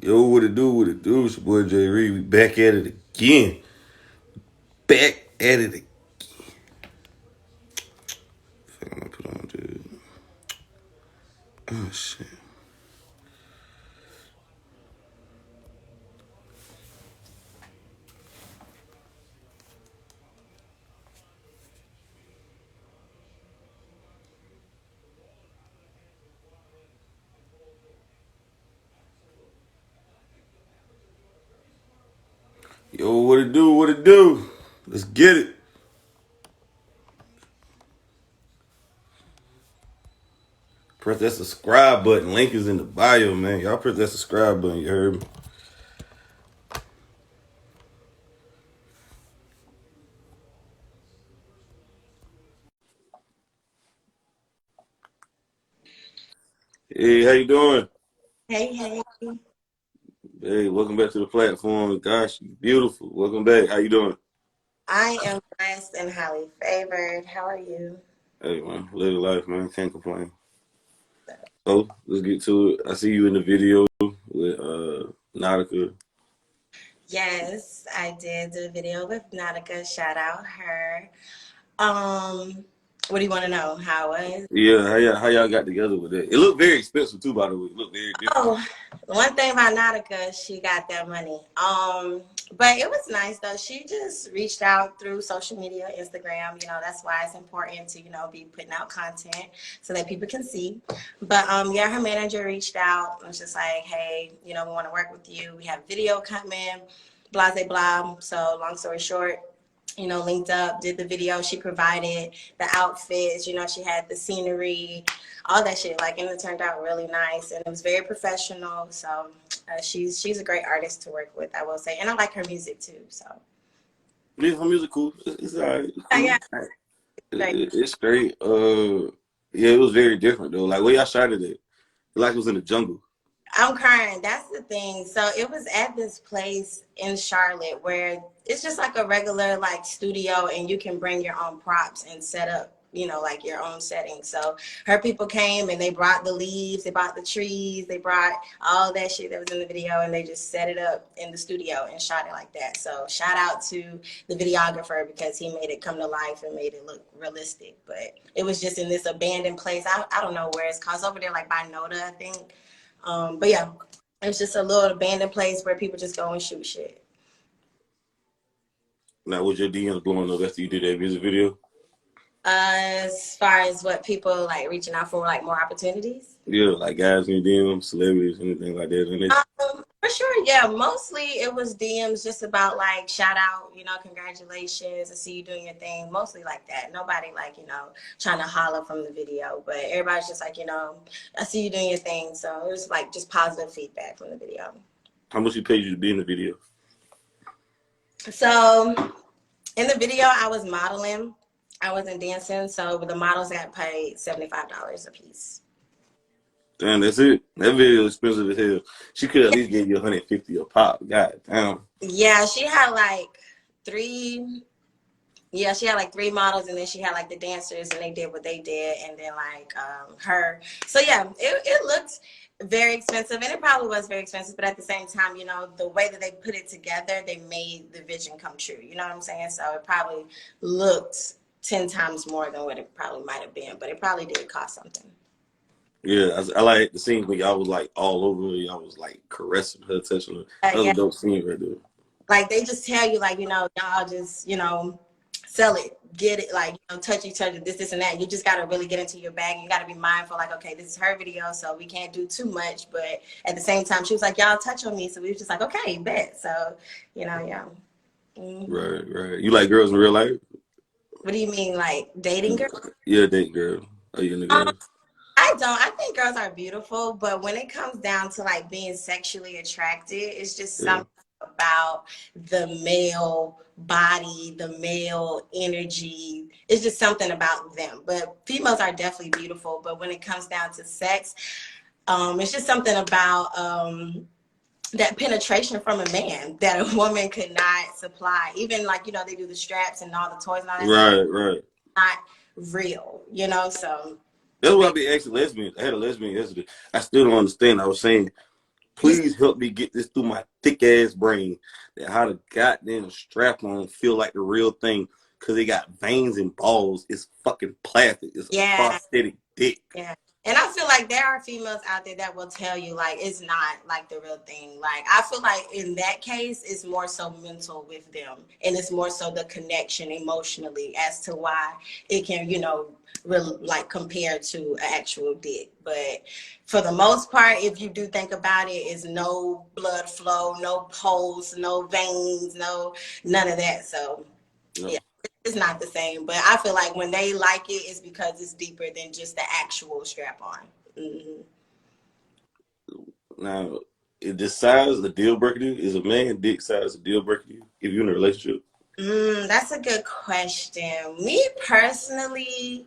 Yo, what it do, what it do? It's your boy Jay Reed. We back at it again. Back at it again. Fuck, I'm gonna put on, dude. Oh, shit. Yo, what it do, what it do? Let's get it. Press that subscribe button. Link is in the bio, man. Y'all press that subscribe button, you heard me? Hey, how you doing? Hey, hey. Hey, welcome back to the platform. Gosh, you beautiful. Welcome back. How you doing? I am blessed and highly favored. How are you? Hey, man. Live the life, man. Can't complain. So, let's get to it. I see you in the video with Nautica. Yes, I did do a video with Nautica. Shout out her. Um, what do you want to know? How it was? Yeah, how y'all got together with that? It looked very expensive too, by the way. It looked very different. Oh, one thing about Nautica, she got that money. But it was nice though. She just reached out through social media, Instagram. You know, that's why it's important to, be putting out content so that people can see. But yeah, her manager reached out and was just like, hey, we want to work with you. We have video coming, blah, blah, blah. So long story short, linked up, did the video. She provided the outfits, she had the scenery, all that shit. Like, and it turned out really nice and it was very professional. So she's a great artist to work with, I will say. And I like her music too. So Yeah, her music cool. It's alright. It's cool. yeah, great. It's great. Yeah, it was very different though. Like where y'all shot it at, like it was in the jungle. I'm crying. That's the thing. So it was at this place in Charlotte where it's just like a regular like studio and you can bring your own props and set up, like your own setting. So her people came and they brought the leaves, they brought the trees, they brought all that shit that was in the video and they just set it up in the studio and shot it like that. So shout out to the videographer because he made it come to life and made it look realistic. But it was just in this abandoned place. I don't know where it's called. It's over there like by Noda, I think. But yeah, it's just a little abandoned place where people just go and shoot shit. Now, was your DMs blowing up after you did that music video? As far as what people like reaching out for, like more opportunities. Yeah, like guys in your DMs, celebrities, anything like that. And it, For sure, yeah. Mostly it was DMs just about like shout out, congratulations, I see you doing your thing. Mostly like that. Nobody like, trying to holler from the video, but everybody's just like, I see you doing your thing. So it was like just positive feedback from the video. how much he paid you to be in the video? So in the video, I was modeling. I wasn't dancing, so the models got paid $75 a piece. Damn, that's it. That video is expensive as hell. She could at least give you 150 a pop. God damn. Yeah, she had like three. Yeah, she had like three models, and then she had like the dancers, and they did what they did, and then like her. So yeah, it looked very expensive, and it probably was very expensive. But at the same time, the way that they put it together, they made the vision come true. You know what I'm saying? So it probably looked 10 times more than what it probably might have been, but it probably did cost something. Yeah, I like the scene where y'all was like all over her. Y'all was like caressing her, touching her. That was Yeah, a dope scene right there. like they just tell you like y'all just sell it, get it, like touch each other, this and that. You just got to really get into your bag. You got to be mindful, like, okay, this is her video, so we can't do too much, but at the same time she was like, y'all touch on me, so we was just like, okay, bet. So yeah. Hmm. Right, right. You like girls in real life? What do you mean, like dating girls? Yeah, date girl. Are you into um, girls? I don't. I think girls are beautiful, but when it comes down to like being sexually attracted, it's just Yeah. something about the male body, the male energy. It's just something about them. But females are definitely beautiful. But when it comes down to sex, it's just something about that penetration from a man that a woman could not supply. Even like, they do the straps and all the toys and all that stuff. Right, right. Not real, so That's why I be asking lesbians. I had a lesbian yesterday. I still don't understand. I was saying, Please help me get this through my thick ass brain that how the goddamn strap on feel like the real thing because they got veins and balls. It's fucking plastic. It's a Yeah. prosthetic dick. Yeah. And I feel like there are females out there that will tell you like it's not like the real thing. Like I feel like in that case it's more so mental with them and it's more so the connection emotionally as to why it can, really like compare to an actual dick. But for the most part, if you do think about it, it's no blood flow, no pulse, no veins, none of that. So No. yeah, it's not the same. But I feel like when they like it, it's because it's deeper than just the actual strap on. Mm-hmm. Now, is the size a deal breaker to you? Is a man dick size a deal breaker to you if you're in a relationship? That's a good question. Me personally,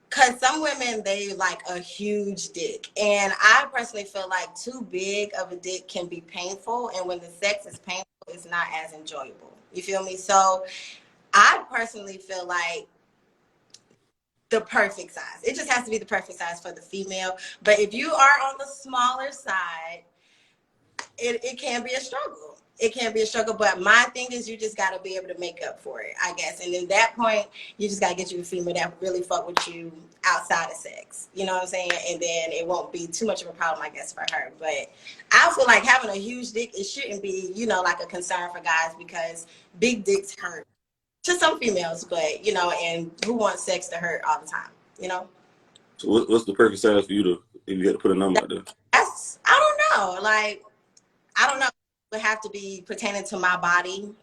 because some women, they like a huge dick. And I personally feel like too big of a dick can be painful. And when the sex is painful, it's not as enjoyable. You feel me? So I personally feel like the perfect size. It just has to be the perfect size for the female. But if you are on the smaller side, it can be a struggle. It can be a struggle. But my thing is you just got to be able to make up for it, I guess. And at that point, you just got to get you a female that really fuck with you outside of sex. You know what I'm saying? And then it won't be too much of a problem, I guess, for her. But I feel like having a huge dick, it shouldn't be, like a concern for guys because big dicks hurt to some females, but and who wants sex to hurt all the time? So what's the perfect size for you to if you had to put a number out there? I don't know. Like, I don't know. It would have to be pertaining to my body.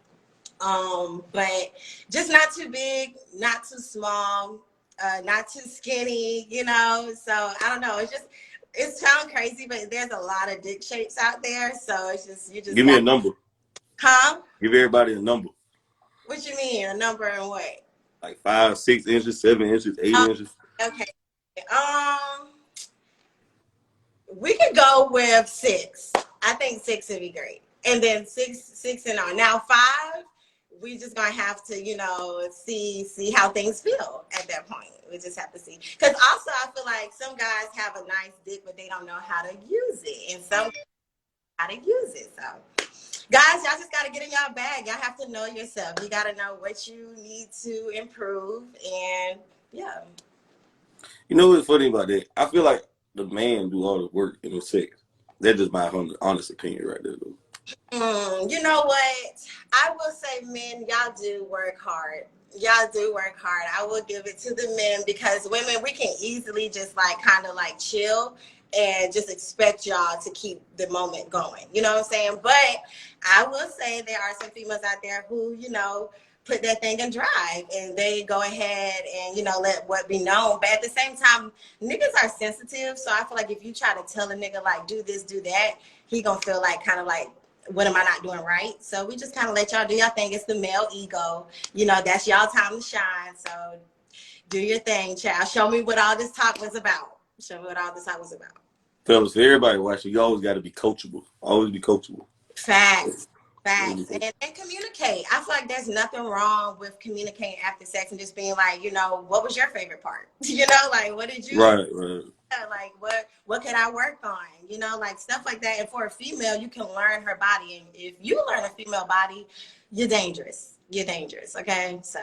But just not too big, not too small, not too skinny, So I don't know. It sounds crazy, but there's a lot of dick shapes out there. So it's just, you just Give me a number. Huh? Give everybody a number. What you mean? A number and what? Like 5, 6 inches, 7 inches, 8 inches. Okay. We could go with 6. I think 6 would be great. And then six and on. Now 5, we just gonna have to, see how things feel at that point. We just have to see. Because also I feel like some guys have a nice dick, but they don't know how to use it. And some how to use it. So guys, y'all just gotta get in y'all bag. Y'all have to know yourself. You gotta know what you need to improve and yeah. You know what's funny about that? I feel like the man do all the work in the sex. That's just my honest opinion right there, though. You know what? I will say, men, y'all do work hard. Y'all do work hard. I will give it to the men because women, we can easily just like kind of like chill and just expect y'all to keep the moment going. You know what I'm saying? But I will say there are some females out there who, put that thing in drive and they go ahead and, let what be known. But at the same time, niggas are sensitive. So I feel like if you try to tell a nigga like do this, do that, he gonna feel like kind of like, what am I not doing right? So we just kind of let y'all do y'all thing. It's the male ego. That's y'all time to shine. So do your thing, child. Show me what all this talk was about. Show me what all this talk was about. Fellas, for everybody watching, you always got to be coachable. Always be coachable. Facts. And communicate. I feel like there's nothing wrong with communicating after sex and just being like, what was your favorite part? Like what did you Right. like what could I work on? Like stuff like that. And for a female, you can learn her body. And if you learn a female body, you're dangerous. You're dangerous. Okay. So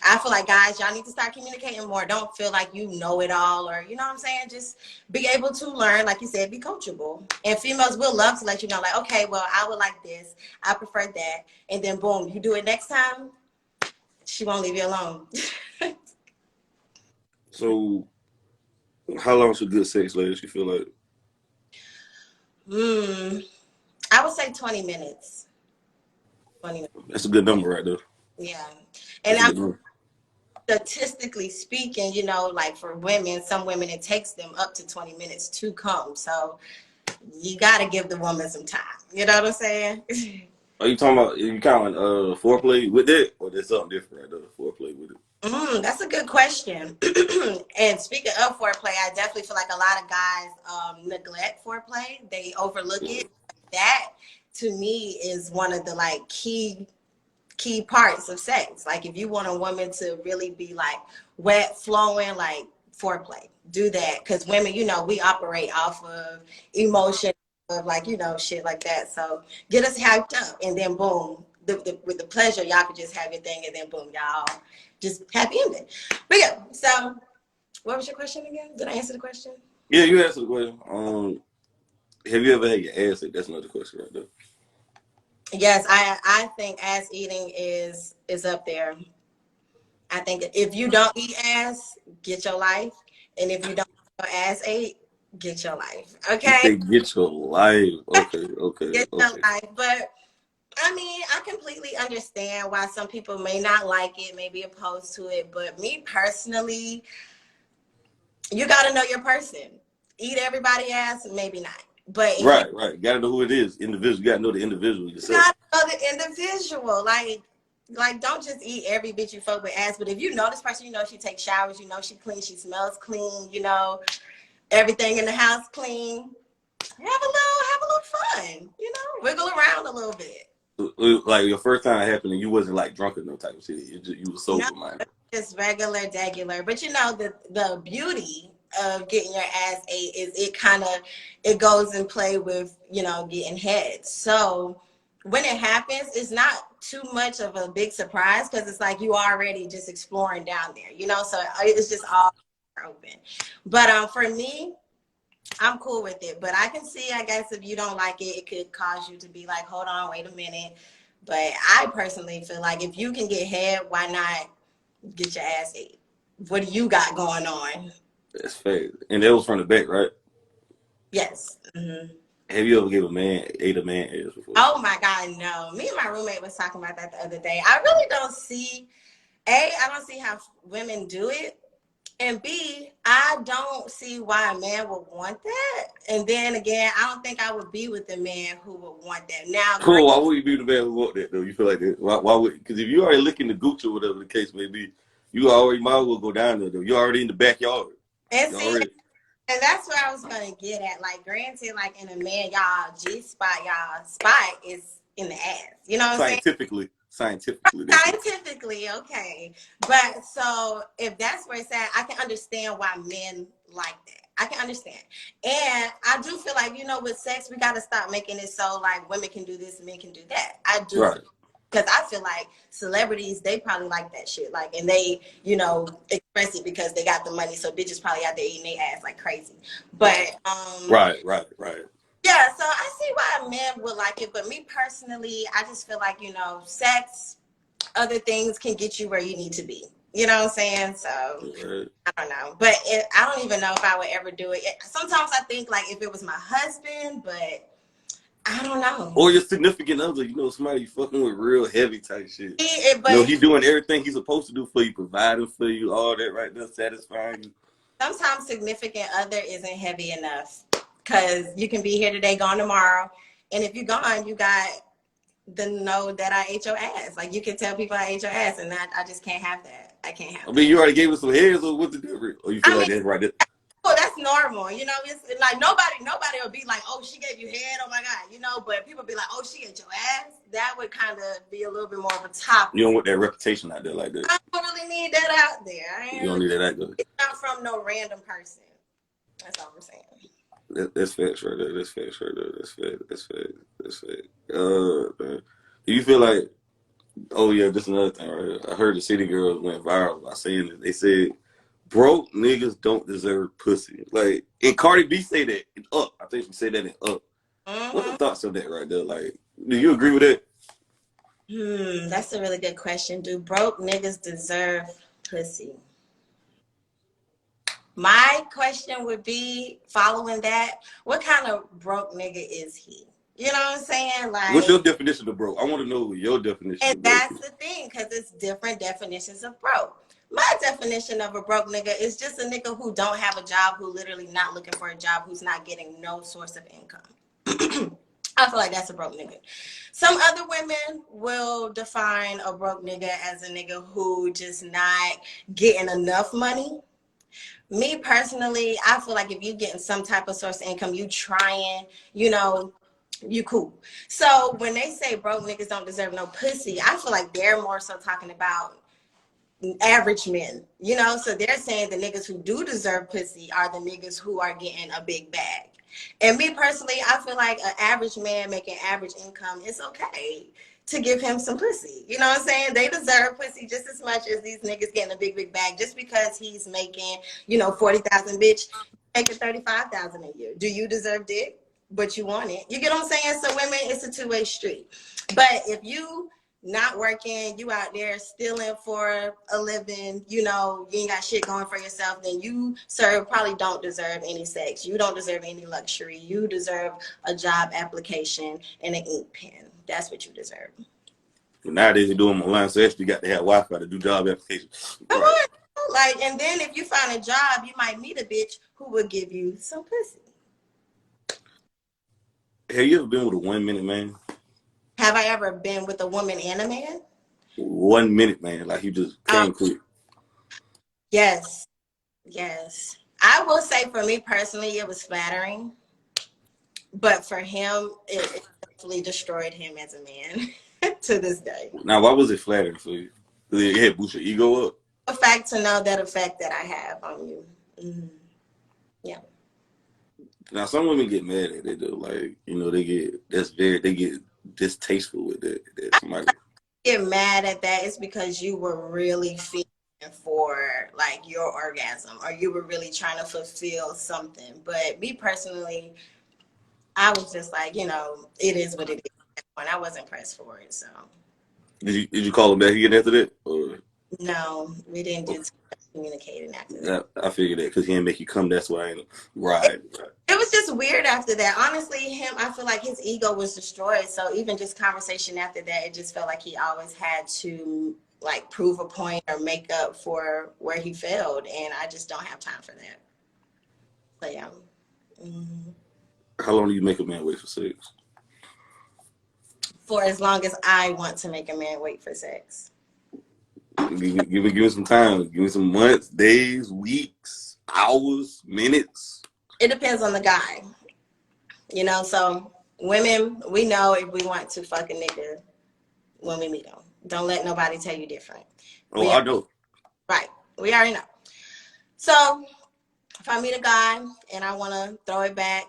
I feel like guys, y'all need to start communicating more. Don't feel like you know it all or you know what I'm saying? Just be able to learn, like you said, be coachable. And females will love to let you know, like, okay, well, I would like this. I prefer that. And then boom, you do it next time, she won't leave you alone. So how long should good sex last, you feel like? I would say 20 minutes. 20 minutes. That's a good number right there. Yeah. And I'm statistically speaking, like for women, some women, it takes them up to 20 minutes to come. So you got to give the woman some time. You know what I'm saying? Are you talking about, you counting foreplay with that? Or there's something different right there, foreplay with it? That's a good question. And speaking of foreplay, I definitely feel like a lot of guys neglect foreplay. They overlook it. That, to me, is one of the like key parts of sex. Like if you want a woman to really be like wet, flowing, like foreplay, do that. Because women, we operate off of emotion, of like, you know, shit like that. So get us hyped up, and then boom, with the pleasure, y'all could just have your thing, and then boom, y'all just happy ending. But yeah, so what was your question again? Did I answer the question? Yeah, you answered the question. Have you ever had your ass ate? That's another question right there. Yes, I think ass eating is up there. I think if you don't eat ass, get your life, and if you don't eat your ass ate, get your life. You Okay, say get your life. Okay, okay, get your okay. life. But I mean, I completely understand why some people may not like it, may be opposed to it. But me personally, you got to know your person. Eat everybody ass, maybe not. But if you Right, right. Got to know who it is. Individual. You got to know the individual yourself. got to know the individual, like don't just eat every bitch you fuck with ass. But if you know this person, you know she takes showers, you know she clean, she smells clean, you know everything in the house clean. Have a little fun, you know, wiggle around a little bit. Like your first time it happened and you wasn't like drunk or no type of shit. You were No, sober minded. just regular, regular. But you know, the beauty of getting your ass ate is it goes and play with, you know, getting head. So when it happens, it's not too much of a big surprise because it's like you already just exploring down there, you know. So it's just all open. But for me, I'm cool with it. But I can see, I guess, if you don't like it, it could cause you to be like, hold on, wait a minute. But I personally feel like if you can get head, why not get your ass ate? What do you got going on? That's fair. And that was from the back, right? Yes. Mm-hmm. Have you ever ate a man ass before? Oh my God, no. Me and my roommate was talking about that the other day. I really don't see, I don't see how women do it. And B, I don't see why a man would want that. And then again, I don't think I would be with a man who would want that. Now, Cool. Why would you be the man who want that though? You feel like that? Why would? Because if you already licking the gooch or whatever the case may be, you already might as well go down there though. You already in the backyard. and You see, already and that's where I was gonna get at. Like, granted, like in a man, y'all spot is in the ass. You know what I'm saying? scientifically. That's it. Scientifically, okay. But so if that's where it's at, I can understand why men like that. I can understand. And I do feel like, you know, with sex, we got to stop making it so like women can do this and men can do that. I do. Right. Because I feel like celebrities, they probably like that shit. Like, and they, you know, express it because they got the money. So bitches probably out there eating their ass like crazy. But, Right. yeah, so I see why men would like it. But me personally, I just feel like, you know, sex, other things can get you where you need to be. You know what I'm saying? So Right. I don't know, but I don't even know if I would ever do it. Sometimes I think like if it was my husband, but I don't know. Or your significant other, you know, somebody you fucking with real heavy type shit. But You know, he doing everything he's supposed to do for you, providing for you, all that right there, satisfying you. sometimes significant other isn't heavy enough because you can be here today, gone tomorrow, and if you're gone, you got the know that I ate your ass. Like you can tell people I ate your ass, and I just can't have that. I can't have I that. mean, you already gave us some heads, or what's the difference? Or you feel I like mean, that's right there? well, that's normal, you know. It's like nobody will be like, "Oh, she gave you head." Oh my God, you know. But people be like, "Oh, she ate your ass." That would kind of be a little bit more of a topic. You don't want that reputation out there like that. I don't really need that out there. I ain't You don't really, need that out there. it's not from no random person. That's all I'm saying. That's facts right there. That's facts right there. That's fact. Man. Do you feel like? Oh yeah, just another thing right here. I heard the City Girls went viral by saying that they said broke niggas don't deserve pussy. Like, and Cardi B say that in Up. I think she said that in Up. What the Mm-hmm. thoughts of that right there? Like, do you agree with that? That's a really good question. Do broke niggas deserve pussy? My question would be following that, what kind of broke nigga is he? You know what I'm saying? What's your Like, definition of broke? I want to know what your definition and of broke that's is. the thing, because it's different definitions of broke. My definition of a broke nigga is just a nigga who don't have a job, who literally not looking for a job, who's not getting no source of income. I feel like that's a broke nigga. Some other women will define a broke nigga as a nigga who just not getting enough money. Me personally, I feel like if you getting some type of source of income, you trying, you know, you cool. So when they say broke niggas don't deserve no pussy, I feel like they're more so talking about average men, you know. So they're saying the niggas who do deserve pussy are the niggas who are getting a big bag. And me personally, I feel like an average man making average income, it's okay to give him some pussy. You know what I'm saying? They deserve pussy just as much as these niggas getting a big, big bag. Just because he's making, 40,000, bitch, making 35,000 a year. Do you deserve dick? But you want it. You get what I'm saying? So women, it's a two-way street. But if you not working, you out there stealing for a living, you ain't got shit going for yourself, then you, sir, probably don't deserve any sex. You don't deserve any luxury. You deserve a job application and an ink pen. That's what you deserve. But nowadays they do them online, so you got to have Wi-Fi to do job applications. Come Right. on. Like, and then if you find a job, you might meet a bitch who will give you some pussy. Have you ever been with a 1 minute man? Have I ever been with a woman and a man? 1 minute man, like he just came quick. Yes. Yes. I will say for me personally, it was flattering. But for him, it definitely destroyed him as a man to this day. Now, why was it flattering for you? Because it had boost your ego up? The fact to know that effect that I have on you. Mm-hmm. Yeah. Now, some women get mad at it, though. Like, they get distasteful with that somebody. Get mad at that. It's because you were really feeling for like your orgasm, or you were really trying to fulfill something. But me personally, I was just like, it is what it is. And I wasn't pressed for it. So Did you call him back again after that? Or? no, we didn't do communicating after that. I figured that because he didn't make you come. That's why I ain't right. It was just weird after that. Honestly, I feel like his ego was destroyed. So even just conversation after that, it just felt like he always had to like prove a point or make up for where he failed. And I just don't have time for that. So yeah. Mm-hmm. How long do you make a man wait for sex? For as long as I want to make a man wait for sex. Give me some time. Give me some months, days, weeks, hours, minutes. It depends on the guy. So women, we know if we want to fuck a nigga when we meet him. Don't let nobody tell you different. Oh, I know. Right. We already know. So if I meet a guy and I want to throw it back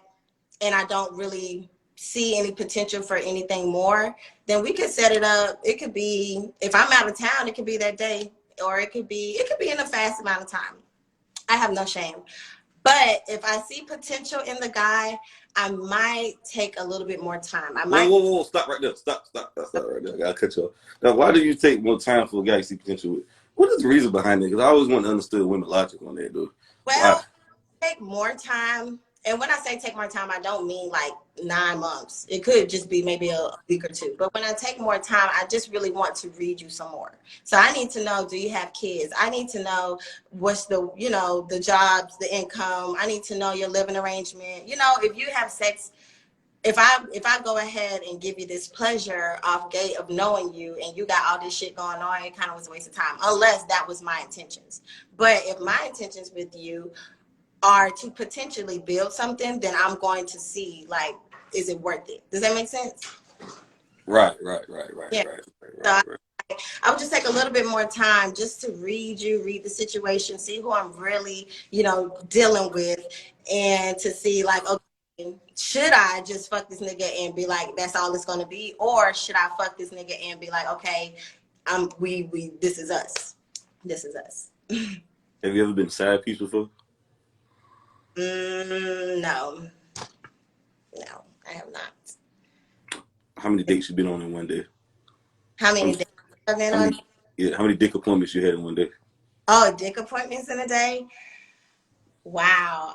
and I don't really see any potential for anything more, then we could set it up. It could be, if I'm out of town, it could be that day, or it could be in a fast amount of time. I have no shame. But if I see potential in the guy, I might take a little bit more time. Whoa, stop right there. Stop right there. I gotta cut you off. Now, why do you take more time for a guy you see potential with? What is the reason behind it? Because I always want to understand women's logic on that, dude. Well, take more time. And when I say take more time, I don't mean like 9 months. It could just be maybe a week or two. But when I take more time, I just really want to read you some more. So I need to know, do you have kids? I need to know what's the, the jobs, the income. I need to know your living arrangement. If you have sex, if I go ahead and give you this pleasure off gate of knowing you and you got all this shit going on, it kind of was a waste of time, unless that was my intentions. But if my intentions with you are to potentially build something, then I'm going to see, like, is it worth it? Does that make sense? Right. Yeah. I would just take a little bit more time just to read the situation, see who I'm really, dealing with, and to see, like, okay, should I just fuck this nigga and be like, that's all it's gonna be, or should I fuck this nigga and be like, okay, this is us. This is us. Have you ever been side piece before? No, I have not. How many dates you been on in one day? How many dates I've been on? Yeah, how many dick appointments you had in one day? Oh, dick appointments in a day? Wow.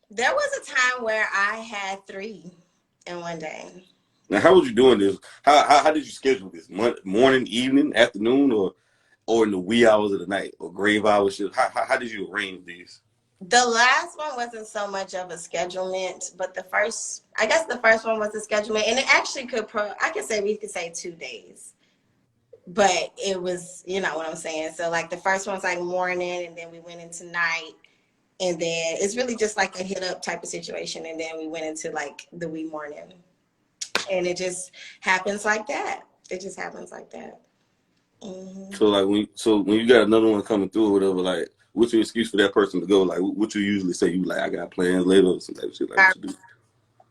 There was a time where I had 3 in one day. Now, how was you doing this? How did you schedule this? Morning, evening, afternoon, or in the wee hours of the night, or grave hours? How did you arrange these? The last one wasn't so much of a schedulement, but the first one was a schedulement, and it actually we could say 2 days, but it was, you know what I'm saying? So like the first one's like morning, and then we went into night, and then it's really just like a hit up type of situation, and then we went into like the wee morning, and it just happens like that. It just happens like that. Mm-hmm. So when you got another one coming through or whatever, like, what's your excuse for that person to go? Like, what you usually say? You like, I got plans later or some type of shit. Like, what you do?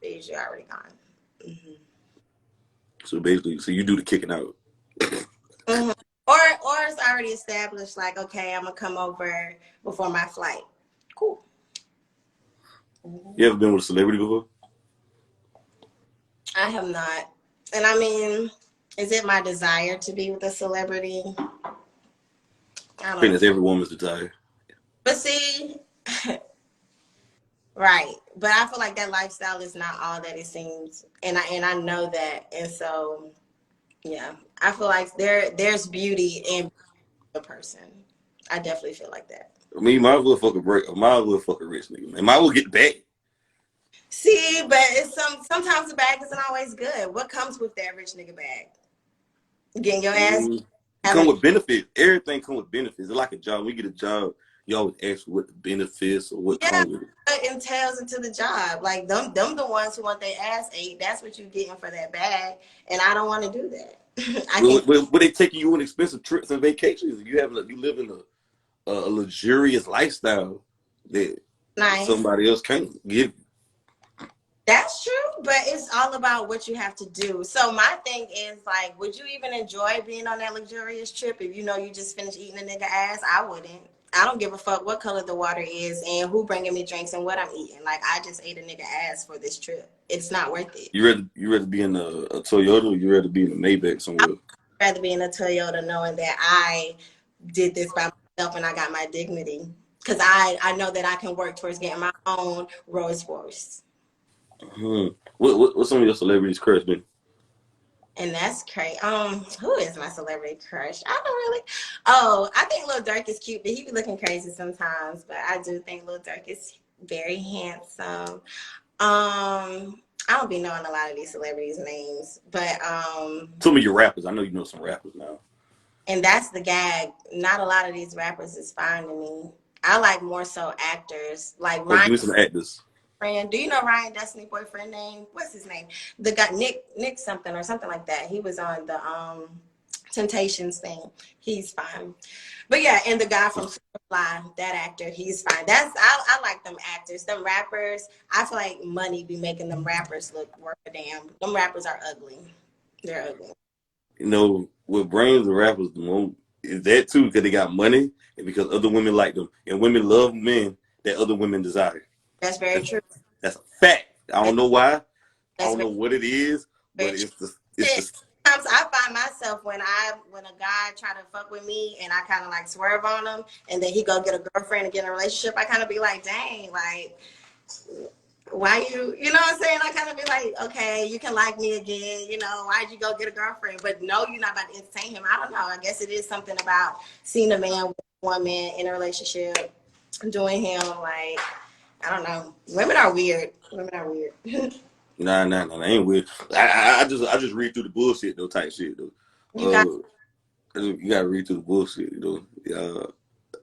They're usually already gone. Hmm. So basically, so you do the kicking out. Hmm. Or it's already established. Like, okay, I'm gonna come over before my flight. Cool. You Hmm. ever been with a celebrity before? I have not, and I mean, is it my desire to be with a celebrity? I I think don't. that's every woman's desire. But see, right. But I feel like that lifestyle is not all that it seems. And I know that. And so yeah. I feel like there's beauty in a person. I definitely feel like that. I mean, might as well fuck a break. Might as well fuck a rich nigga, man. Might as well get the bag. See, but it's sometimes the bag isn't always good. What comes with that rich nigga bag? Getting your ass It come having with benefits. Everything come with benefits. It's like a job. We get a job, you always ask what the benefits or what yeah, comes with it. what entails into the job. Like them the ones who want their ass ate. That's what you getting for that bag. And I don't want to do that. I can But they taking you on expensive trips and vacations. You live in a luxurious lifestyle that nice. somebody else can't give. That's true, but it's all about what you have to do. So my thing is like, would you even enjoy being on that luxurious trip if you know you just finished eating a nigga ass? I wouldn't. I don't give a fuck what color the water is and who bringing me drinks and what I'm eating. Like I just ate a nigga ass for this trip. It's not worth it. You rather be in a Toyota or you rather be in a Maybach I'd somewhere. rather be in a Toyota knowing that I did this by myself and I got my dignity. Cause I know that I can work towards getting my own Rolls Royce. Hmm. What's some of your celebrities' crush been? And that's crazy. Who is my celebrity crush? I don't really. Oh, I think Lil Durk is cute, but he be looking crazy sometimes. But I do think Lil Durk is very handsome. I don't be knowing a lot of these celebrities' names, but Some of your rappers. I know you know some rappers now. and that's the gag. Not a lot of these rappers is fine to me. I like more so actors, like Oh, Ryan. give me some actors. Friend. Do you know Ryan Destiny boyfriend name? What's his name? The guy Nick something or something like that. He was on the Temptations thing. He's fine. But yeah, and the guy from Superfly, that actor, he's fine. I like them actors. Them rappers, I feel like money be making them rappers look worth a damn. Them rappers are ugly. They're ugly. You know, what brings the rappers the most is that too because they got money and because other women like them and women love men that other women desire. That's very That's, true. that's a fact. I don't know why. I That's don't very, know what it is, very but true. it's Shit. the Sometimes I find myself when a guy try to fuck with me and I kind of like swerve on him and then he go get a girlfriend and get in a relationship, I kind of be like, dang, like why you know what I'm saying? I kind of be like, okay, you can like me again, you know, why'd you go get a girlfriend? But no, you're not about to entertain him. I don't know. I guess it is something about seeing a man with a woman in a relationship, doing him like, I don't know. Women are weird. Women are weird. nah, ain't weird. I just read through the bullshit though, type shit though. You got You gotta read through the bullshit, you know. Yeah,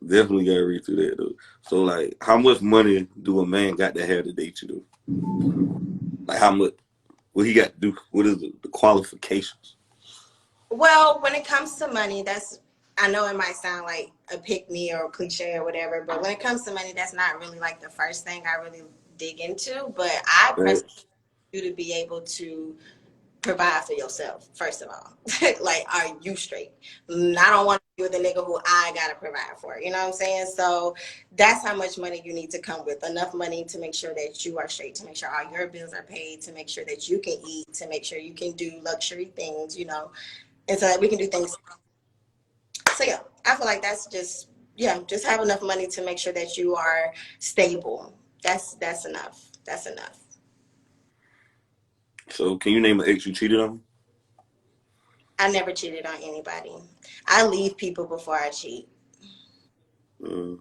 definitely gotta read through that though. So like, how much money do a man got to have to date you though? Like how much? What he got to do? What is the qualifications? well, when it comes to money, that's I know it might sound like a pick me or a cliche or whatever, but when it comes to money, that's not really like the first thing I really dig into. But I personally Right? you to be able to provide for yourself, first of all. Like, are you straight? I don't want to be with a nigga who I gotta provide for. You know what I'm saying? So that's how much money you need to come with. Enough money to make sure that you are straight, to make sure all your bills are paid, to make sure that you can eat, to make sure you can do luxury things, you know, and so that we can do things. So yeah, I feel like that's just yeah, just have enough money to make sure that you are stable. That's enough. That's enough. So can you name an ex you cheated on? I never cheated on anybody. I leave people before I cheat. Mm.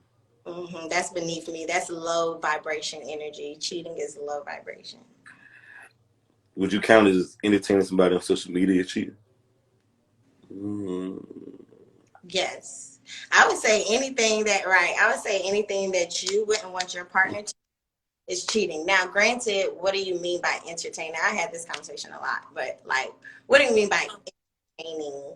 That's beneath me. That's low vibration energy. Cheating is low vibration. Would you count as entertaining somebody on social media cheating? Mm. Yes. I would say anything that, right, I would say anything that you wouldn't want your partner to is cheating. Now, granted, what do you mean by entertaining? I had this conversation a lot, but like, what do you mean by entertaining?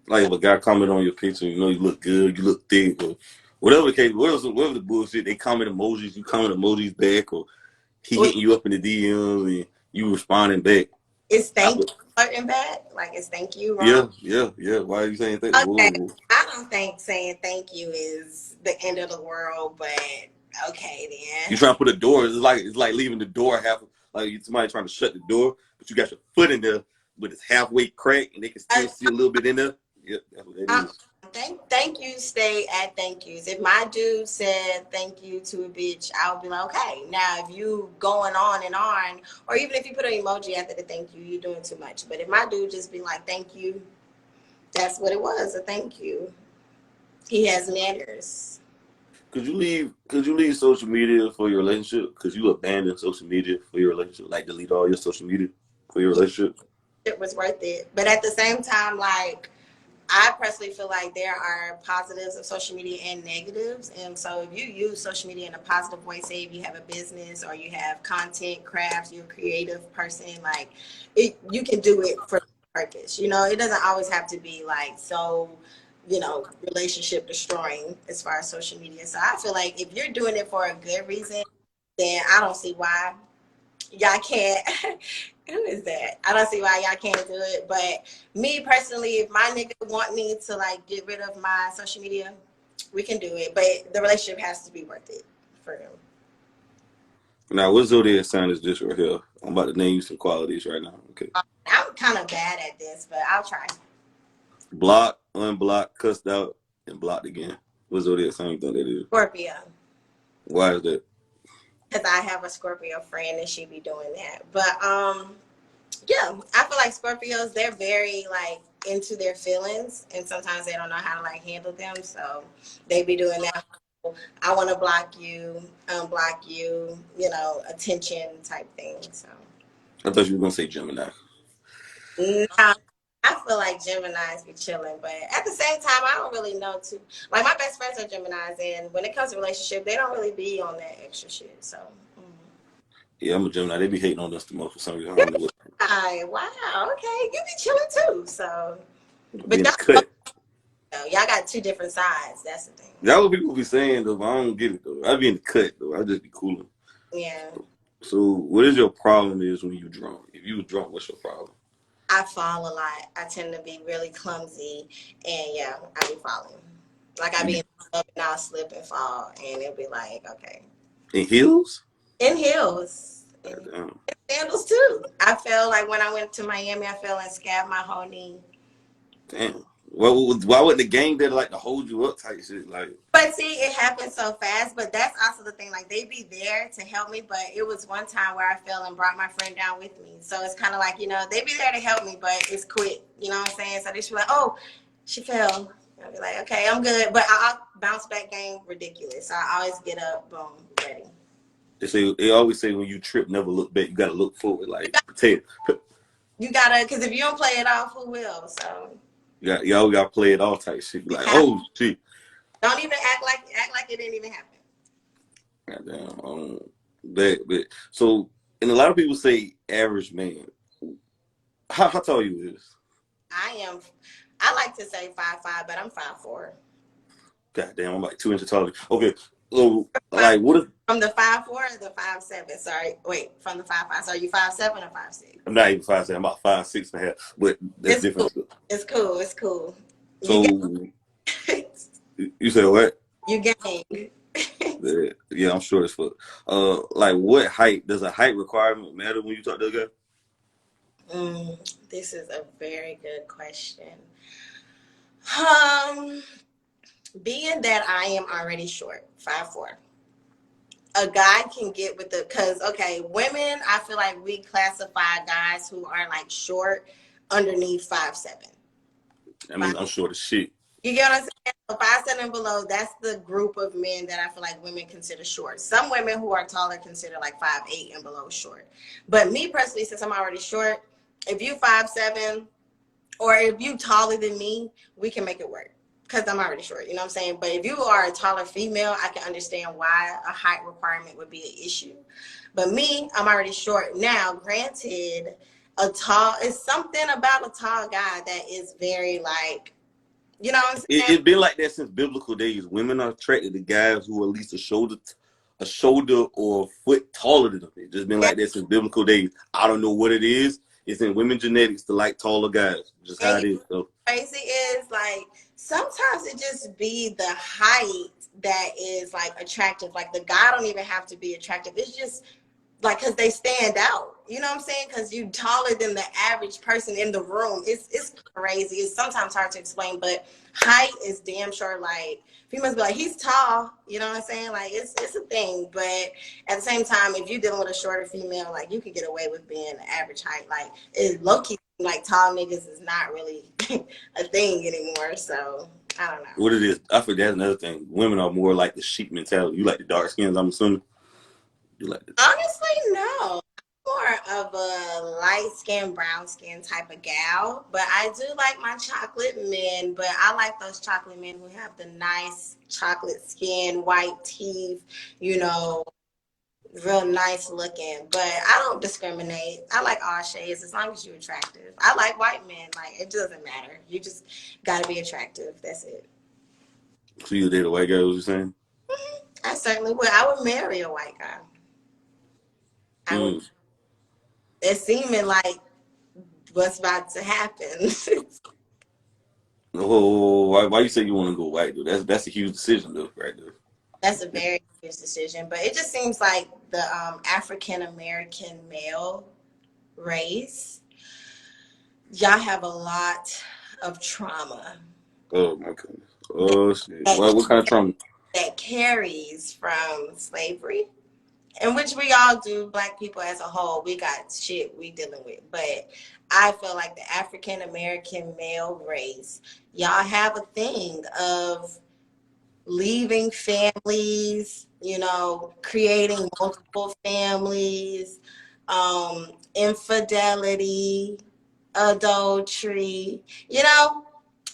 Like if a guy comment on your picture, you know you look good, you look thick, or Whatever the case, whatever the bullshit, they comment emojis, you comment emojis back, or he Well, hitting you up in the DMs and you responding back. is I, thank you flirting back? Like, is thank you wrong? yeah, yeah, yeah. Why are you saying that? Okay, Whoa. I don't think saying thank you is the end of the world, but okay You then. trying to put a door? It's like leaving the door half. Like somebody trying to shut the door, but you got your foot in there, but it's halfway cracked, and they can still see a little bit in there. Yep, that's what that Uh, is. thank you stay at thank yous. If my dude said thank you to a bitch, I would be like, okay. Now if you going on, or even if you put an emoji after the thank you, you're doing too much. But if my dude just be like thank you, that's what it was, a thank you. He has manners. Could you leave social media for your relationship? Could you abandon social media for your relationship? Like delete all your social media for your Yeah, relationship? it was worth it. But at the same time, like I personally feel like there are positives of social media and negatives. And so if you use social media in a positive way, say if you have a business or you have content, crafts, you're a creative person, like you can do it for a purpose. You know, it doesn't always have to be like so, relationship destroying as far as social media. So I feel like if you're doing it for a good reason, then I don't see why y'all can't. Who is that? I don't see why y'all can't do it. But me personally, if my nigga want me to like get rid of my social media, we can do it. But the relationship has to be worth it for him. Now, what zodiac sign is this right here? I'm about to name you some qualities right now. Okay. I'm kind of bad at this, but I'll try. Block, unblock, cussed out, and blocked again. What zodiac sign you think that is? Scorpio, Why is that? because I have a Scorpio friend and she be doing that. But yeah, I feel like Scorpios, they're very like into their feelings, and sometimes they don't know how to like handle them, so they be doing that. I want to block you, unblock you, attention type thing. So I thought you were gonna say Gemini. nah, I feel like Geminis be chilling, but at the same time, I don't really know too. Like my best friends are Geminis, and when it comes to relationship, they don't really be on that extra shit. So. Yeah, I'm a Gemini. They be hating on us the most for some reason. I You're don't know what. Gemini. Wow. Okay, you be chilling too. So, but Being the y'all, cut. y'all got two different sides. That's the thing. That what people be saying though, but I don't get it though. I be in the cut though. I just be cooling. Yeah. So, what is your problem is when you drunk? If you drunk, what's your problem? I fall a lot. I tend to be really clumsy, and yeah, I be falling. Like I You be be in the club and I'll slip and fall, and it'll be like, okay. in heels? In heels, in Goddamn. sandals too. I fell like when I went to Miami. I fell and scabbed my whole knee. Damn. Why wouldn't the gang there like to hold you up type shit? Like, But see, it happened so fast. But that's also the thing. Like they be there to help me. But it was one time where I fell and brought my friend down with me. So it's kind of like they be there to help me, but it's quick. You know what I'm saying? So they should be like, oh, she fell. I'll be like, okay, I'm good. But I'll bounce back game ridiculous. So I always get up, boom, ready. they always say when you trip, never look back. You gotta look forward. Like potato. You gotta, because if you don't play it off, who will? So Y'all gotta play it all type shit. you Like, have oh shit. don't even act like it didn't even happen. Goddamn. But so, and a lot of people say average man. How tall you is? I am. I like to say 5'5", but I'm 5'4". Goddamn, I'm like 2 inches taller. Okay, so like, what if From the 5'4" or the 5'7"? Sorry, wait. From the 5'5". So are you 5'7" or 5'6"? I'm not even 5'7", I'm about 5'6.5", but that's It's cool. different. It's cool. It's cool. You So get you said what? you gang. Yeah, I'm short as fuck. Like, what height does a height requirement matter when you talk to a guy? This is a very good question. Um, being that I am already short, 5'4", a guy can get with because okay, women, I feel like we classify guys who are like short underneath 5'7". I mean, I'm short as shit. You get what I'm saying? So 5'7" and below, that's the group of men that I feel like women consider short. Some women who are taller consider like 5'8" and below short. But me personally, since I'm already short, if you 5'7", or if you taller than me, we can make it work. Because I'm already short, you know what I'm saying? But if you are a taller female, I can understand why a height requirement would be an issue. But me, I'm already short. Now, granted, it's something about a tall guy that is very like You know what I'm saying? It's been like that since biblical days. Women are attracted to guys who are at least a shoulder or a foot taller than them. It's just been Yeah. like that since biblical days. I don't know what it is. It's in women genetics to like taller guys. Just how And it is. So crazy is like sometimes it just be the height that is like attractive. Like the guy don't even have to be attractive. It's just like because they stand out. You know what I'm saying? Because you taller than the average person in the room. It's crazy. It's sometimes hard to explain, but height is damn sure like females be like he's tall. You know what I'm saying? Like it's a thing, but at the same time, if you're dealing with a shorter female, like you can get away with being average height. Like it low key like tall niggas is not really a thing anymore. So I don't know. what it is, I forget that's another thing. Women are more like the sheep mentality. You like the dark skins, I'm assuming. You like the Honestly, no. More of a light skin, brown skin type of gal. But I do like my chocolate men, but I like those chocolate men who have the nice chocolate skin, white teeth, you know, real nice looking. But I don't discriminate. I like all shades as long as you're attractive. I like white men. Like it doesn't matter. You just gotta be attractive. That's it. so you date a white guy, what you saying? I certainly would. I would marry a white guy. I would. Mm. It's seeming like what's about to happen. Oh, why you say you want to go white though? That's a huge decision though, right there. That's a very serious decision, but it just seems like the African American male race, y'all have a lot of trauma Oh my goodness. that Oh shit. that, What kind of trauma? that carries from slavery, in which we all do. Black people as a whole, we got shit we dealing with, but I feel like the African American male race, y'all have a thing of leaving families, you know, creating multiple families, infidelity, adultery. You know,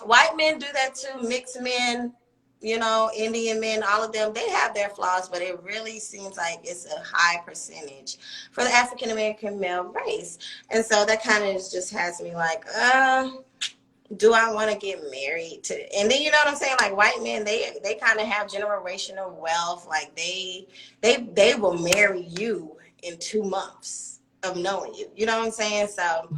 white men do that too, mixed men, you know, Indian men, all of them, they have their flaws, but it really seems like it's a high percentage for the African American male race. And so that kind of just has me like, do I want to get married to? And then you know what I'm saying, like white men, they kind of have generational wealth. Like they will marry you in 2 months of knowing you. You know what I'm saying? So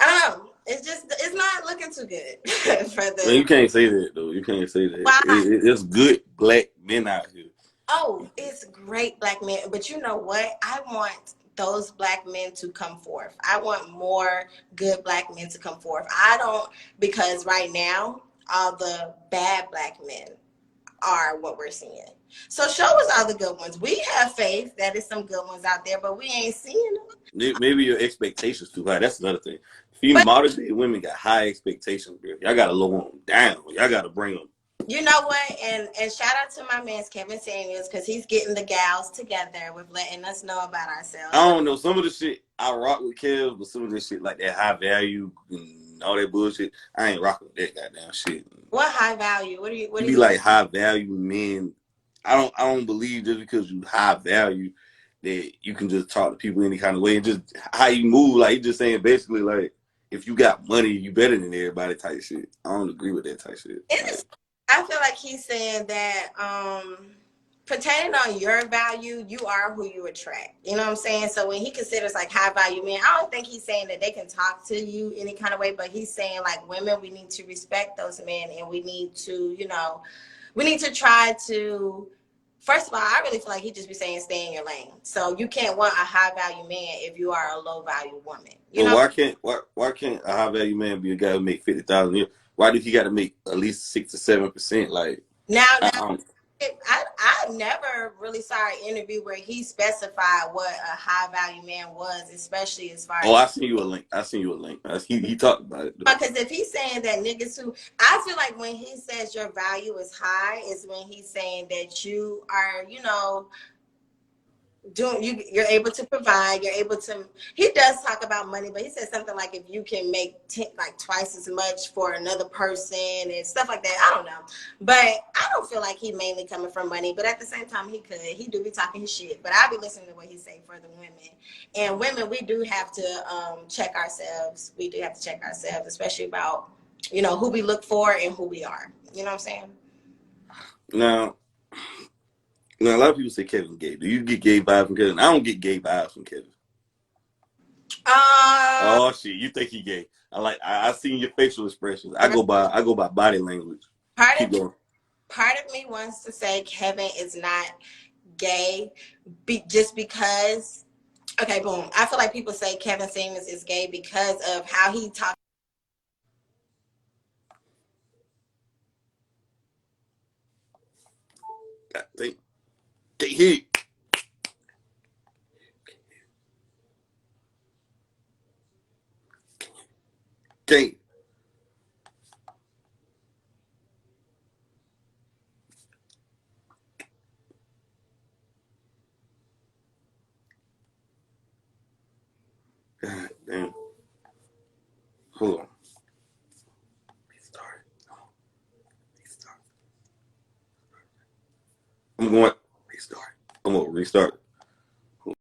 I don't know. It's just it's not looking too good for Man, the you can't say that though. You can't say that. why. It's good black men out here. Oh, it's great black men, but you know what? I want those black men to come forth. I want more good black men to come forth. I don't, because right now all the bad black men are what we're seeing. So show us all the good ones. We have faith that is some good ones out there, but we ain't seeing them. Maybe your expectations too high. That's another thing. But Modern day women got high expectations, bro. Y'all gotta lower them down. Y'all gotta bring them. you know what? And shout out to my man Kevin Samuels because he's getting the gals together with letting us know about ourselves. I But don't know. Some of the shit I rock with Kev, but some of this shit like that high value and all that bullshit, I ain't rocking with that goddamn shit. what high value? What do you? What You do be you? like high value men. I don't believe just because you high value that you can just talk to people any kind of way and just how you move. Like you just saying basically like if you got money, you better than everybody type shit. I don't agree with that type shit. It Like, is. I feel like he's saying that pertaining on your value, you are who you attract. You know what I'm saying? So when he considers like high value men, I don't think he's saying that they can talk to you any kind of way, but he's saying like women, we need to respect those men and we need to, you know, we need to try to. First of all, I really feel like he just be saying stay in your lane. So you can't want a high value man if you are a low value woman. You but know. why can't a high value man be a guy who make 50,000 a year? Why do he got to make at least 6 to 7%? Like Now, I don't. I never really saw an interview where he specified what a high value man was, especially as far Oh, as I seen you a link. I seen you a link. He talked about it though. because if he's saying that niggas who I feel like when he says your value is high is when he's saying that you are, you know, doing you're able to provide, you're able to he does talk about money, but he says something like if you can make like twice as much for another person and stuff like that. I don't know, but I don't feel like he mainly coming from money, but at the same time he do be talking his shit, but I'll be listening to what he say for the women. And women, we do have to check ourselves, especially about you know, who we look for and who we are. You know what I'm saying? Now, now a lot of people say Kevin gay. Do you get gay vibes from Kevin? I don't get gay vibes from Kevin. Uh, Oh shit, you think he gay? I seen your facial expressions. part I go by body language. Keep of going. part of me wants to say Kevin is not gay, just because. Okay, boom. I feel like people say Kevin Samuels is gay because of how he talks. They he gay. God damn. Hold on. Restart. Restart. I'm going restart. I'm gonna restart.